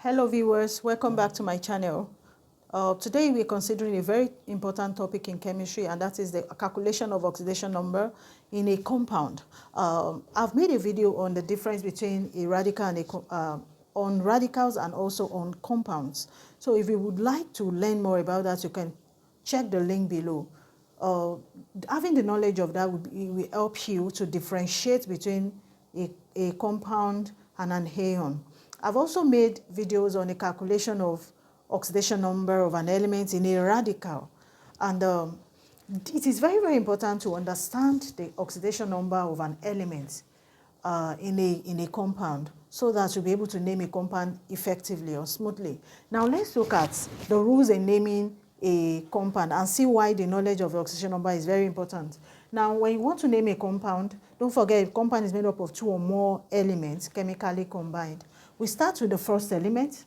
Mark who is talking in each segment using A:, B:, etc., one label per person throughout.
A: Hello viewers, welcome back to my channel. Today we're considering a very important topic in chemistry, and that is the calculation of oxidation number in a compound. I've made a video on the difference between a radical and on radicals and also on compounds. So if you would like to learn more about that, you can check the link below. Having the knowledge of that will help you to differentiate between a compound and an ion. I've also made videos on the calculation of oxidation number of an element in a radical. And it is very, very important to understand the oxidation number of an element in a compound, so that you'll be able to name a compound effectively or smoothly. Now let's look at the rules in naming a compound and see why the knowledge of the oxidation number is very important. Now, when you want to name a compound, don't forget a compound is made up of two or more elements chemically combined. We start with the first element,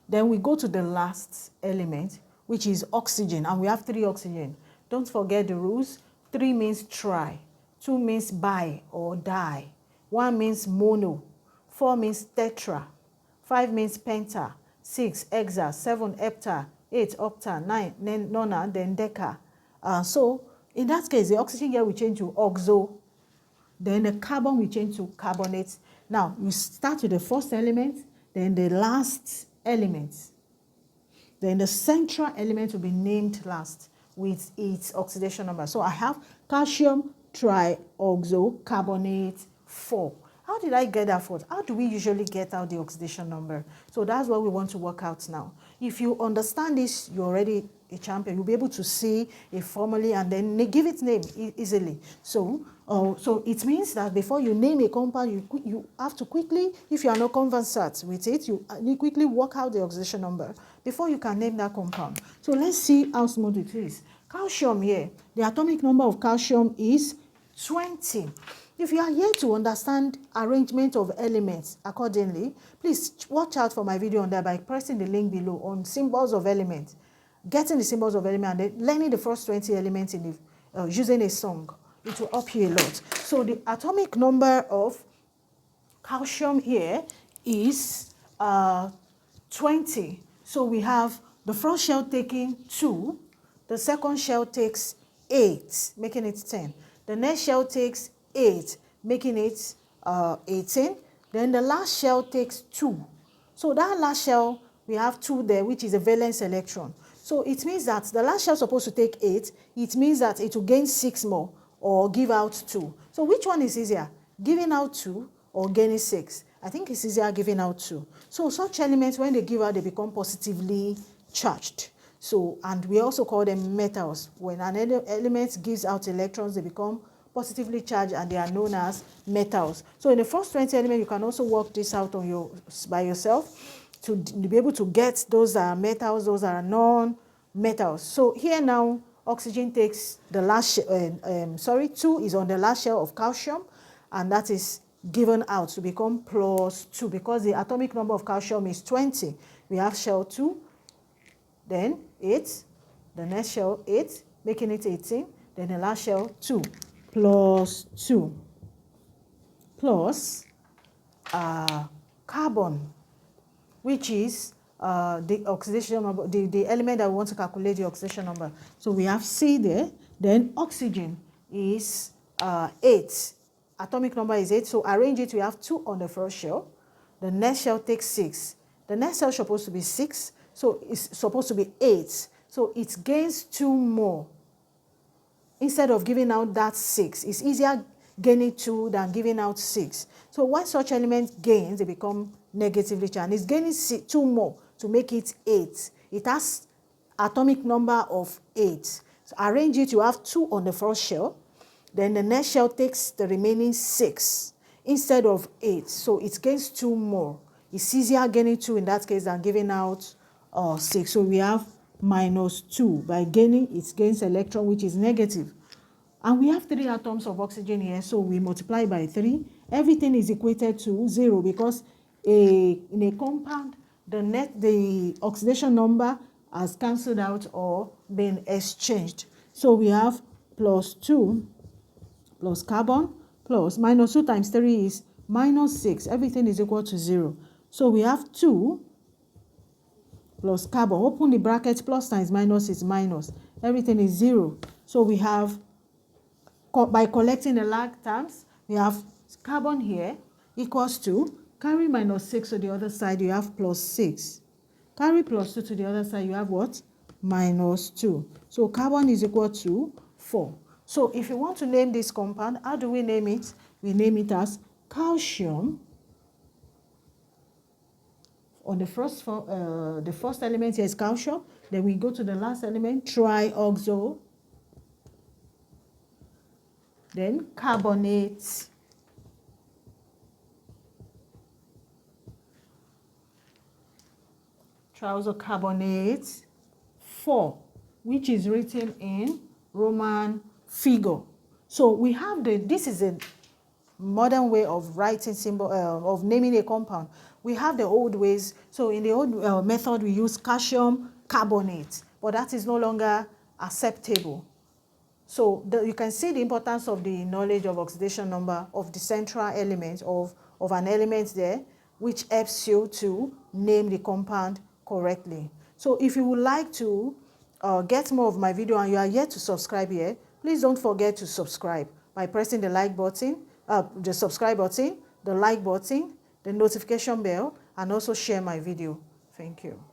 A: then we go to the last element, which is oxygen, and we have 3 oxygen. Don't forget the rules. 3 means tri, 2 means bi or di, 1 means mono, 4 means tetra, 5 means penta, 6 hexa, 7 hepta, 8 octa, 9 nona, then deca. So in that case, the oxygen here will change to oxo, then the carbon will change to carbonate. Now, you start with the first element, then the last element. Then the central element will be named last with its oxidation number. So I have calcium trioxocarbonate 4. How did I get that 4? How do we usually get out the oxidation number? So that's what we want to work out now. If you understand this, you're already a champion. You'll be able to see a formula and then give it name easily. So it means that before you name a compound, you have to quickly, if you are not conversant with it, you quickly work out the oxidation number before you can name that compound. So let's see how smooth it is. Calcium here, the atomic number of calcium is 20. If you are here to understand arrangement of elements accordingly, please watch out for my video on that by pressing the link below on symbols of elements, getting the symbols of elements, and then learning the first 20 elements in the, using a song. It will help you a lot. So the atomic number of calcium here is 20. So we have the first shell taking 2, the second shell takes 8, making it 10. The next shell takes 8, making it 18. Then the last shell takes 2. So that last shell, we have 2 there, which is a valence electron. So it means that the last shell is supposed to take 8. It means that it will gain 6 more or give out 2. So which one is easier, giving out 2 or gaining 6? I think it's easier giving out 2. So such elements, when they give out, they become positively charged. So, and we also call them metals. When an element gives out electrons, they become positively charged and they are known as metals. So in the first 20 elements, you can also work this out on by yourself to be able to get those that are metals, those that are non-metals. So here now, oxygen takes the last, 2 is on the last shell of calcium, and that is given out to become plus 2 because the atomic number of calcium is 20. We have shell 2, then 8, the next shell 8, making it 18, then the last shell 2, plus 2, plus carbon, which is the oxidation number, the element that we want to calculate the oxidation number. So we have C there. Then oxygen is 8. Atomic number is 8. So arrange it. We have 2 on the first shell. The next shell takes 6. The next shell is supposed to be 6. So it's supposed to be 8. So it gains 2 more. Instead of giving out that 6, it's easier gaining 2 than giving out 6. So when such element gains, they become negatively charged. It's gaining 2 more to make it 8. It has atomic number of 8. So arrange it, you have 2 on the first shell. Then the next shell takes the remaining 6 instead of 8. So it gains 2 more. It's easier gaining 2 in that case than giving out 6. So we have minus 2. By gaining, it gains electron, which is negative. And we have 3 atoms of oxygen here, so we multiply by 3. Everything is equated to 0 because in a compound, the oxidation number has cancelled out or been exchanged. So we have plus 2 plus carbon plus minus 2 times 3 is minus 6. Everything is equal to 0. So we have 2 plus carbon. Open the bracket, plus times minus is minus. Everything is 0. So we have, by collecting the like terms, we have carbon here equals to, carry minus 6 to the other side, you have plus 6. Carry plus 2 to the other side, you have what? Minus 2. So carbon is equal to 4. So if you want to name this compound, how do we name it? We name it as calcium. On the first element here is calcium. Then we go to the last element, trioxo. Then carbonate. Triazocarbonate 4, which is written in Roman figure. So we have this is a modern way of writing symbol, of naming a compound. We have the old ways. So in the old method, we use calcium carbonate, but that is no longer acceptable. So you can see the importance of the knowledge of oxidation number of the central element of an element there, which helps you to name the compound correctly. So if you would like to get more of my video and you are yet to subscribe here, please don't forget to subscribe by pressing the like button, the subscribe button, the like button, the notification bell, and also share my video. Thank you.